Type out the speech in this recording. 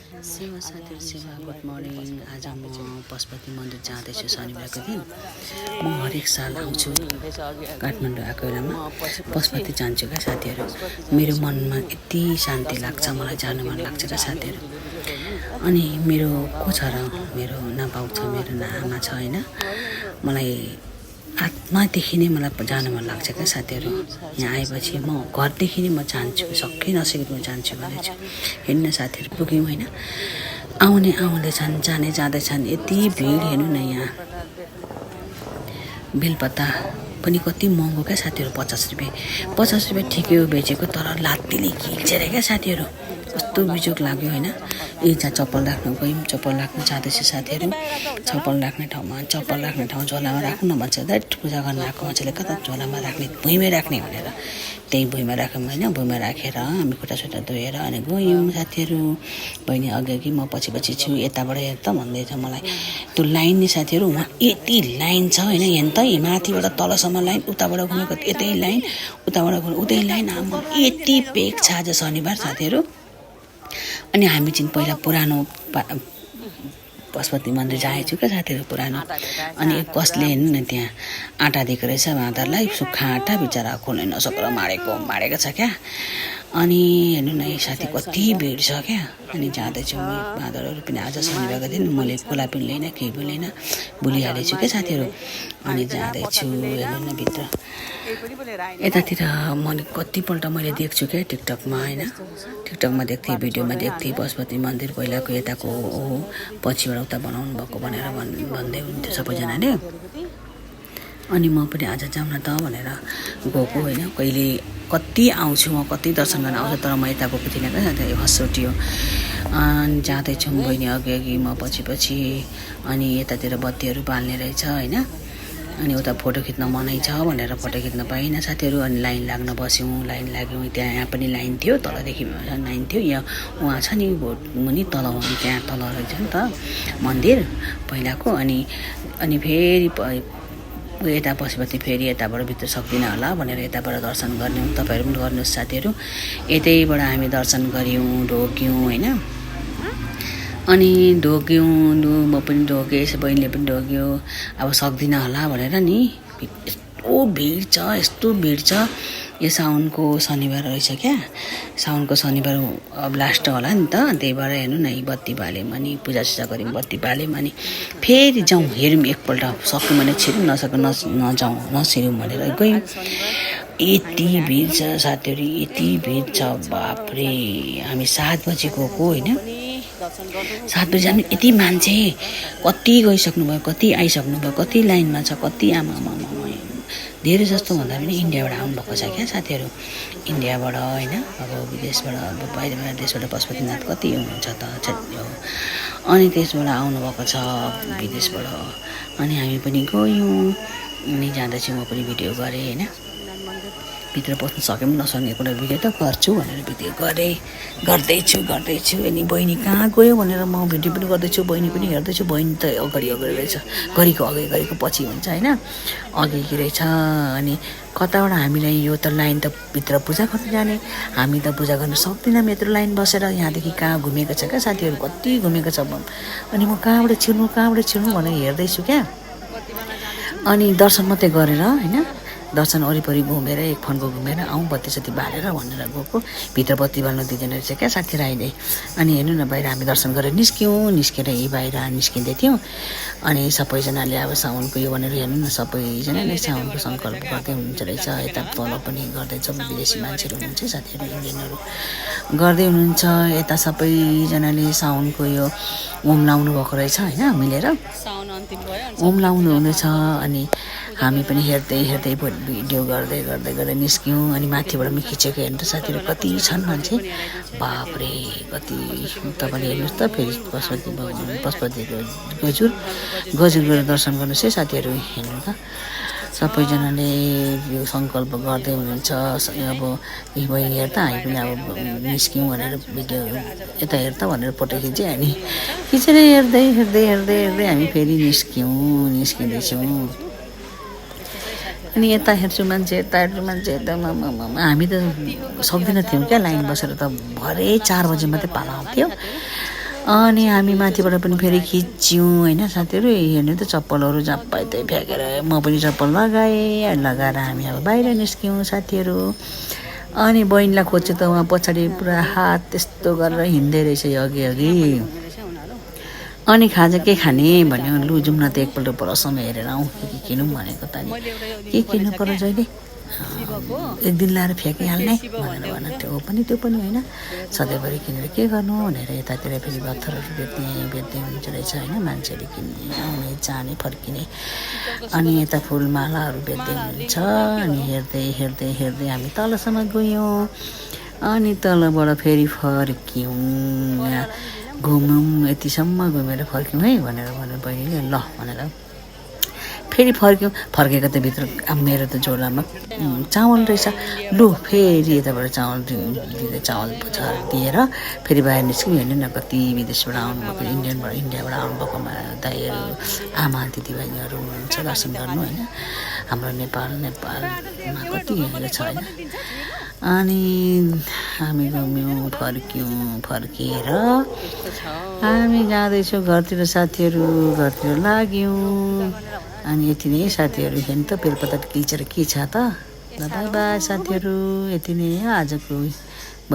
सेवा साथीहरू सेवा गुड मर्निङ। आज म पशुपति मन्दिर जाँदैछु शनिबारको दिन। म हरेक साल आउँछु काठमाडौँ आएको बेलामा पशुपति जान्छु क्या साथीहरू। मेरो मनमा यति शान्ति लाग्छ, मलाई जानु मन लाग्छ क्या साथीहरू। अनि मेरो को छ र, मेरो न बाउ छ, मेरो न आमा छ होइन। मलाई आत्मादेखि नै मलाई जानु मन लाग्छ क्या साथीहरू। यहाँ आएपछि म घरदेखि नै म जान्छु, सबै नसकेको म जान्छु भनेछु। हेर्नु साथीहरू पुग्यौँ होइन, आउने आउँदैछन्, जाने जाँदैछन्। यति भिड हेर्नु न। यहाँ बेलपत्ता पनि कति महँगो क्या साथीहरू, 50 रुपियाँ। 50 रुपियाँ ठिकै हो बेचेको, तर लात्तीले खिल्चेर क्या साथीहरू। कस्तो बिजोग लाग्यो होइन। जहाँ चप्पल राख्न गयौँ, चप्पल राख्न जाँदैछु साथीहरू। चप्पल राख्ने ठाउँ झोलामा राख्नु न भन्छ। दैट पूजा गर्न आएको मान्छेले कता झोलामा राख्ने, भुइँमै राख्ने भनेर त्यही भुइँमा राख्यौँ होइन। भुइँमा राखेर हामी खुट्टा धोएर अनि गयौँ साथीहरू। बहिनी अघि म पछि छु, यताबाट हेर त भन्दैछ मलाई। त्यो लाइन नि साथीहरू, उहाँ यति लाइन छ होइन। हेर्नु त माथिबाट तलसम्म लाइन, उताबाट घुमेको यतै लाइन, उताबाट घुमेको उतै लाइन। आमा यति पेक छ आज शनिबार साथीहरू। अनि हामी चाहिँ पहिला पुरानो पशुपति मन्दिर जाएछु क्या साथीहरू, पुरानो। अनि कसले हेर्नु न त्यहाँ आँटा दिएको रहेछ उहाँहरूलाई, सुक्खा आँटा, बिचरा खोल्न नसकेर मारेको छ क्या। अनि हेर्नु न साथी कति भिड छ क्या। अनि जाँदैछु म बाँदरहरू पनि। आज शनिबारको दिन मैले खोला पनि लिएन, केही पनि लिएन, भुलिहालेछु क्या साथीहरू। अनि जाँदैछु हेर्नु न भित्र। यतातिर मैले कतिपल्ट मैले देख्छु क्या टिकटकमा होइन। टिकटकमा देख्थेँ, भिडियोमा देख्थेँ पशुपति मन्दिर पहिलाको यताको हो, पछिबाट उता बनाउनु भएको भनेर भन्दै हुन्थ्यो सबैजनाले। अनि म पनि आज जाउँ न त भनेर गएको होइन। कहिले कति आउँछु म, कति दर्शन गर्न आउँछु, तर म यता गएको थिइनँ क्या, हस्रोटियो। अनि जाँदैछौँ बहिनी अघि, म पछि। अनि यतातिर बत्तीहरू बाल्ने रहेछ होइन। अनि उता फोटो खिच्न मनै छ भनेर फोटो खिच्न पाइनँ साथीहरू। अनि लाइन लाग्न बस्यौँ, लाइन लाग्यौँ। त्यहाँ यहाँ पनि लाइन थियो, तलदेखि लाइन थियो। यहाँ उहाँ छ नि मुनि तल, त्यहाँ तल रहेछ नि त मन्दिर पहिलाको। अनि फेरि यता पशुपति फेरि यताबाट भित्र सक्दिनँ होला भनेर यताबाट दर्शन गर्ने। तपाईँहरू पनि गर्नुहोस् साथीहरू। यतैबाट हामी दर्शन गऱ्यौँ, ढोग्यौँ होइन। अनि ढोग्यौँ, म पनि ढोगेँ, बहिनीले पनि ढोग्यो। अब सक्दिनँ होला भनेर नि। यस्तो भिड छ। यो साउनको शनिबार रहेछ क्या। साउनको शनिबार अब लास्ट होला नि त। त्यही भएर हेर्नु न, बत्ती बाल्यौँ अनि पूजासुजा गऱ्यौँ, बत्ती बाल्यौँ। अनि फेरि जाउँ, हेरौँ एकपल्ट, सक्यौँ भने छिरौँ, नसक्यो नजाउँ, नसिरौँ भनेर गयौँ। यति भिड छ साथीहरू, यति भिड छ बाफरे। हामी 7 बजी गएको होइन। 7 बजी जानु यति मान्छे, कति गइसक्नुभयो, कति आइसक्नुभयो, कति लाइनमा छ, कति आमा धेरै जस्तो भन्दा पनि इन्डियाबाट आउनुभएको छ क्या साथीहरू। इन्डियाबाट होइन, अब विदेशबाट, अब बाहिर देशबाट पशुपतिनाथ कति हुनुहुन्छ त। अनि त्यसबाट आउनुभएको छ विदेशबाट। अनि हामी पनि गयौँ। अनि जाँदैछु म पनि भिडियो गरेँ होइन। भित्र पस्नु सक्यो पनि नसक्ने कुरा भिडियो त गर्छु भनेर भिडियो गर्दैछु। अनि बहिनी कहाँ गयो भनेर म भिडियो पनि गर्दैछु, बहिनी पनि हेर्दैछु। बहिनी त अगाडि रहेछ, गरेको पछि हुन्छ होइन, अघि रहेछ। अनि कताबाट हामीलाई यो त लाइन त भित्र पूजा गर्न जाने, हामी त पूजा गर्न सक्दैनौँ यत्रो लाइन बसेर। यहाँदेखि कहाँ घुमेको छ क्या साथीहरू, कति घुमेको छ। अनि म कहाँबाट छिर्नु भनेर हेर्दैछु क्या। अनि दर्शन मात्रै गरेर होइन, दर्शन वरिपरि घुमेर एक फन्को घुमेर आउँ, बत्ती सत्ती बालेर भनेर गएको। भित्र बत्ती बाल्नु दिँदैन रहेछ क्या साथीहरू अहिले। अनि हेर्नु न, बाहिर हामी दर्शन गरेर निस्केर बाहिर निस्किँदै थियौँ। अनि सबैजनाले अब साउनको यो भनेर हेर्नु न, सबैजनाले साउनको सङ्कल्प गर्दै हुनुहुन्छ रहेछ। यता तल पनि गर्दैछ, विदेशी मान्छेहरू हुनुहुन्छ साथीहरू, इन्डियनहरू गर्दै हुनुहुन्छ। यता सबैजनाले साउनको यो ओम लाउनु भएको रहेछ होइन, मिलेर ओम लाउनु हुनेछ। अनि हामी पनि हेर्दै भिडियो गर्दै निस्क्यौँ। अनि माथिबाट पनि खिचेको हेर्नु त साथीहरू, कति छन् मान्छे बाफरे, कति। तपाईँले हेर्नुहोस् त फेरि पशुपतिको गजुर गरेर दर्शन गर्नुहोस् है साथीहरू। हेर्नु त सबैजनाले यो सङ्कल्प गर्दै हुनुहुन्छ। अब बहिनी हेर्दा हामी पनि अब निस्क्यौँ भनेर भिडियो यता हेर्दा भनेर फोटो खिचेँ। अनि खिचेर हेर्दै हामी फेरि निस्किँदैछौँ। अनि यता हेर्छु मान्छे, यता हामी त सक्दैन थियौँ क्या लाइन बसेर त। भरे 4 बजी मात्रै पाला आउँथ्यो। अनि हामी माथिबाट पनि फेरि खिच्यौँ होइन साथीहरू। हेर्नु त चप्पलहरू झप्पै त्यही फ्याँकेर म पनि चप्पल लगाएर हामी अब बाहिर निस्क्यौँ साथीहरू। अनि बहिनीलाई खोज्छु त उहाँ पछाडि पुरा हात त्यस्तो गरेर हिँड्दै रहेछ अघि अघि। अनि खाजा के खाने भन्यो, लु जाउँ न त एकपल्ट परसम्म हेरेर आउँ के किनौँ भनेको त। नि के किन्नु पर्यो जहिले एक दिन लाएर फ्याँकिहाल्ने भनेर भन। त्यो पनि होइन, सधैँभरि किनेर के गर्नु भनेर यतातिर फेरि पत्थरहरू बेच्दै हुन्छ रहेछ होइन, मान्छेले किन्ने आउने जाने फर्किने। अनि यता फुलमालाहरू बेच्दै हुनुहुन्छ। अनि हेर्दै हामी तलसम्म गयौँ। अनि तलबाट फेरि फर्क्यौँ, घुमौँ यतिसम्म घुमेर फर्क्यौँ है भनेर भन्यो बहिनीले। ल भनेर फेरि फर्केको त भित्र मेरो त झोलामा चामल रहेछ। लु फेरि यताबाट चामल दिएर फेरि बाहिर निस्क्यौँ। हेर्नु न कति विदेशबाट आउनुभएको, इन्डियाबाट आउनुभएको दाइहरू आमा दिदीबहिनीहरू हुनुहुन्छ दर्शन गर्नु होइन। हाम्रो नेपालमा कति हेरेको छ होइन। अनि हामी घुम्यौँ फर्केर हामी जाँदैछौँ घरतिर साथीहरू, घरतिर लाग्यौँ। अनि यति नै साथीहरू। हेर्नु त बेलपत्ता किल्चेर के छ त। ल बाई बाई साथीहरू, यति नै आजको